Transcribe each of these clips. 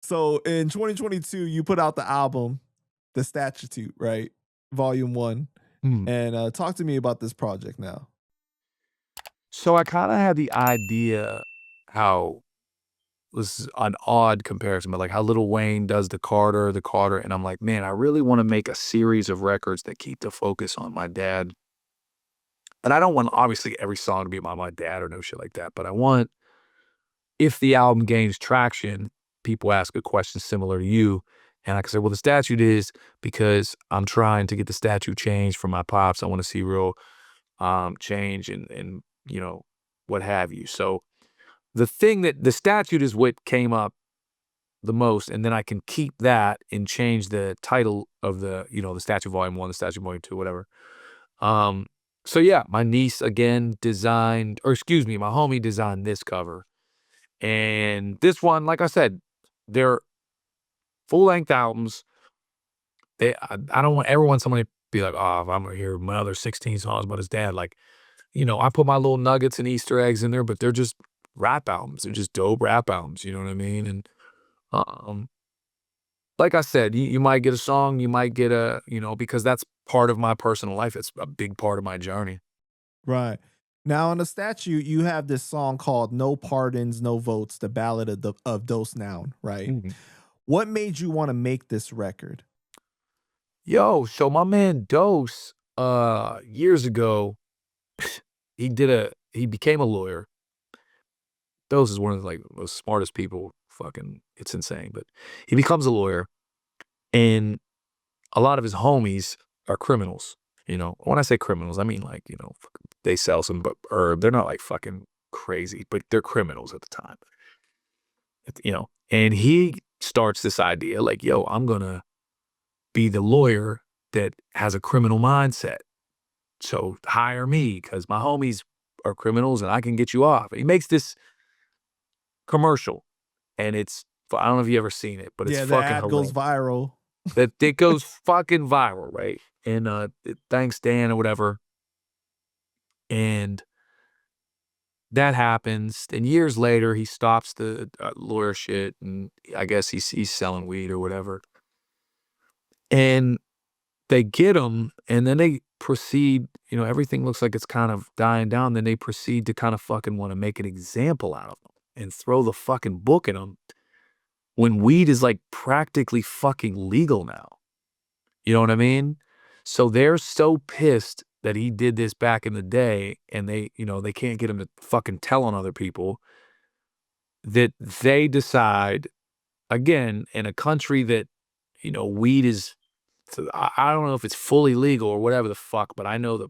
So in 2022, you put out the album, The Statute, right? Volume 1. Mm. And talk to me about this project now. So I kind of had the idea how this is an odd comparison, but like how Lil Wayne does the Carter, and I'm like, man, I really want to make a series of records that keep the focus on my dad. And I don't want obviously every song to be about my dad or no shit like that, but I want, if the album gains traction, people ask a question similar to you. And I can say, well, the statute is because I'm trying to get the statute changed for my pops. I want to see real change and, you know, what have you. So the thing that the statute is what came up the most, and then I can keep that and change the title of the, you know, the statute volume 1, the statute volume 2, whatever. So yeah, my niece again designed, or excuse me, my homie designed this cover. And this one, like I said, they're full-length albums. I don't want everyone, somebody to be like, oh, if I'm gonna hear my other 16 songs about his dad, like, you know, I put my little nuggets and Easter eggs in there, but they're just rap albums. They're just dope rap albums, you know what I mean? And um, like I said, you might get a song, you might get a, you know, because that's part of my personal life. It's a big part of my journey. Right. Now, on the statute, you have this song called No Pardons, No Votes, the Ballad of Dos Noun, right? Mhm. What made you want to make this record? Yo, so my man Dose, years ago, he became a lawyer. Dose is one of the, like, most smartest people, fucking, it's insane, but he becomes a lawyer, and a lot of his homies are criminals, you know? When I say criminals, I mean, like, you know, they sell some herb. They're not, like, fucking crazy, but they're criminals at the time. You know? And he starts this idea, like, "Yo, I'm gonna be the lawyer that has a criminal mindset. So hire me because my homies are criminals and I can get you off." And he makes this commercial, and I don't know if you ever seen it, but it's Yeah, the fucking ad goes hilarious. viral. That it goes fucking viral, right? And thanks Dan or whatever. And that happens. And years later, he stops the lawyer shit, and I guess he's selling weed or whatever. And they get him, and then they proceed, you know, everything looks like it's kind of dying down, then they proceed to kind of fucking wanna make an example out of him and throw the fucking book at him when weed is, like, practically fucking legal now. You know what I mean? So they're so pissed that he did this back in the day, and they, you know, they can't get him to fucking tell on other people, that they decide, again, in a country that, you know, weed is, so I don't know if it's fully legal or whatever the fuck, but I know that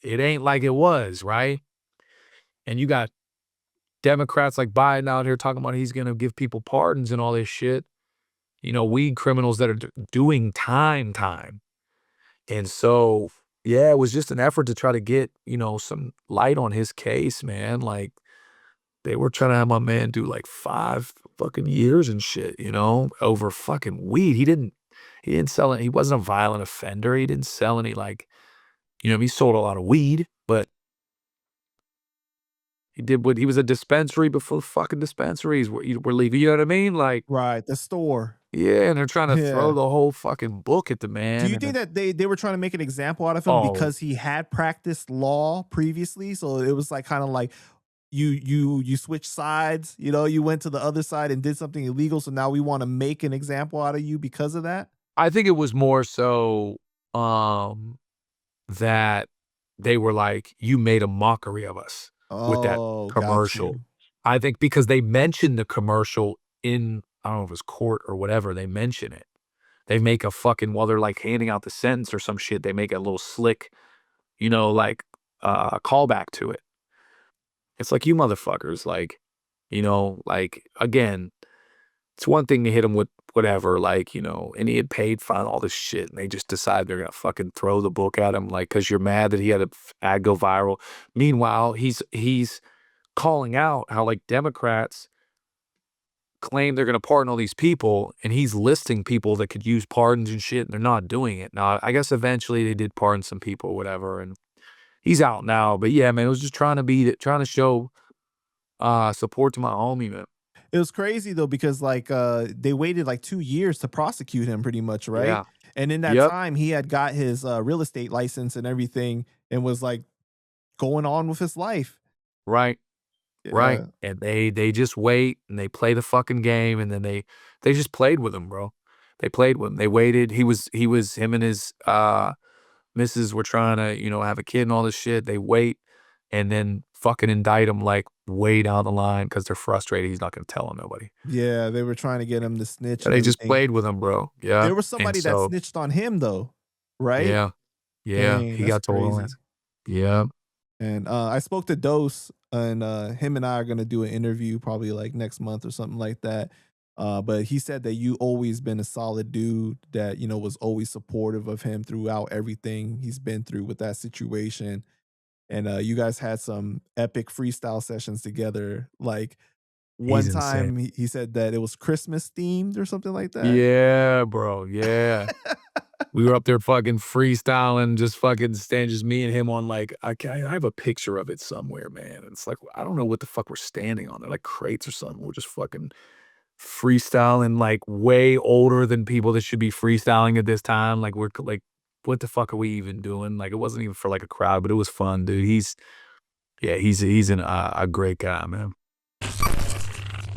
it ain't like it was, right? And you got Democrats like Biden out here talking about he's gonna give people pardons and all this shit. You know, weed criminals that are doing time. And so, yeah, it was just an effort to try to get, you know, some light on his case, man. Like, they were trying to have my man do like 5 fucking years and shit, you know, over fucking weed. He didn't sell it. He wasn't a violent offender. He didn't sell any, like, you know, he sold a lot of weed, but he was a dispensary before fucking dispensaries were legal. You know what I mean? Like, Right, the store. yeah, and they're trying to throw Yeah. the whole fucking book at the Do man. you think And that they were trying to make an example out of him oh, because he had practiced law previously? So it was like kind of like you switch sides, you know, you went to the other side and did something illegal, so now we want to make an example out of you because of that? I think it was more so, um, that they were like, "You made a mockery of us with that Oh, got commercial." you. I think because they mentioned the commercial in, I don't know if it's court or whatever, they mention it. They make a fucking, while they're, like, handing out the sentence or some shit, they make a little slick, you know, like, callback to it. It's like, "You motherfuckers," like, you know, like, again, it's one thing to hit him with whatever, like, you know, and he had paid fine, all this shit, and they just decide they're gonna fucking throw the book at him, like, because 'cause you're mad that he had a ad go viral. Meanwhile, he's calling out how, like, Democrats claim they're gonna pardon all these people, and he's listing people that could use pardons and shit, and they're not doing it. Now, I guess eventually they did pardon some people or whatever, and he's out now, but yeah, man, it was just trying to show, support to my homie, man. It was crazy though because like they waited like 2 years to prosecute him pretty much, right? Yeah. And in that Yep. time he had got his real estate license and everything and was like going on with his life. Right. Right. Yeah. And they just wait and they play the fucking game and then they just played with him, bro. They played with him. They waited. He was him and his missus were trying to, have a kid and all this shit. They wait and then fucking indict him like way down the line because they're frustrated. He's not gonna tell on nobody. Yeah, they were trying to get him to snitch and They just everything. played with him, bro. Yeah. There was And somebody that so, snitched on him though, right? yeah, yeah, Dang, he that's got told on it. crazy. Yeah. And I spoke to Dose, and him and I are gonna do an interview probably like next month or something like that. But he said that you always been a solid dude that was always supportive of him throughout everything he's been through with that situation. And you guys had some epic freestyle sessions together. Like one He's insane. time, he said that it was Christmas themed or something like that. Yeah, bro. Yeah. We were up there fucking freestyling, just fucking stand just me and him on like I have a picture of it somewhere, man. It's like I don't know what the fuck we're standing on. They're like crates or something. We're just fucking freestyling like way older than people that should be freestyling at this time. Like like what the fuck are we even doing? Like it wasn't even for like a crowd, but it was fun, dude. He's yeah, he's a great guy, man.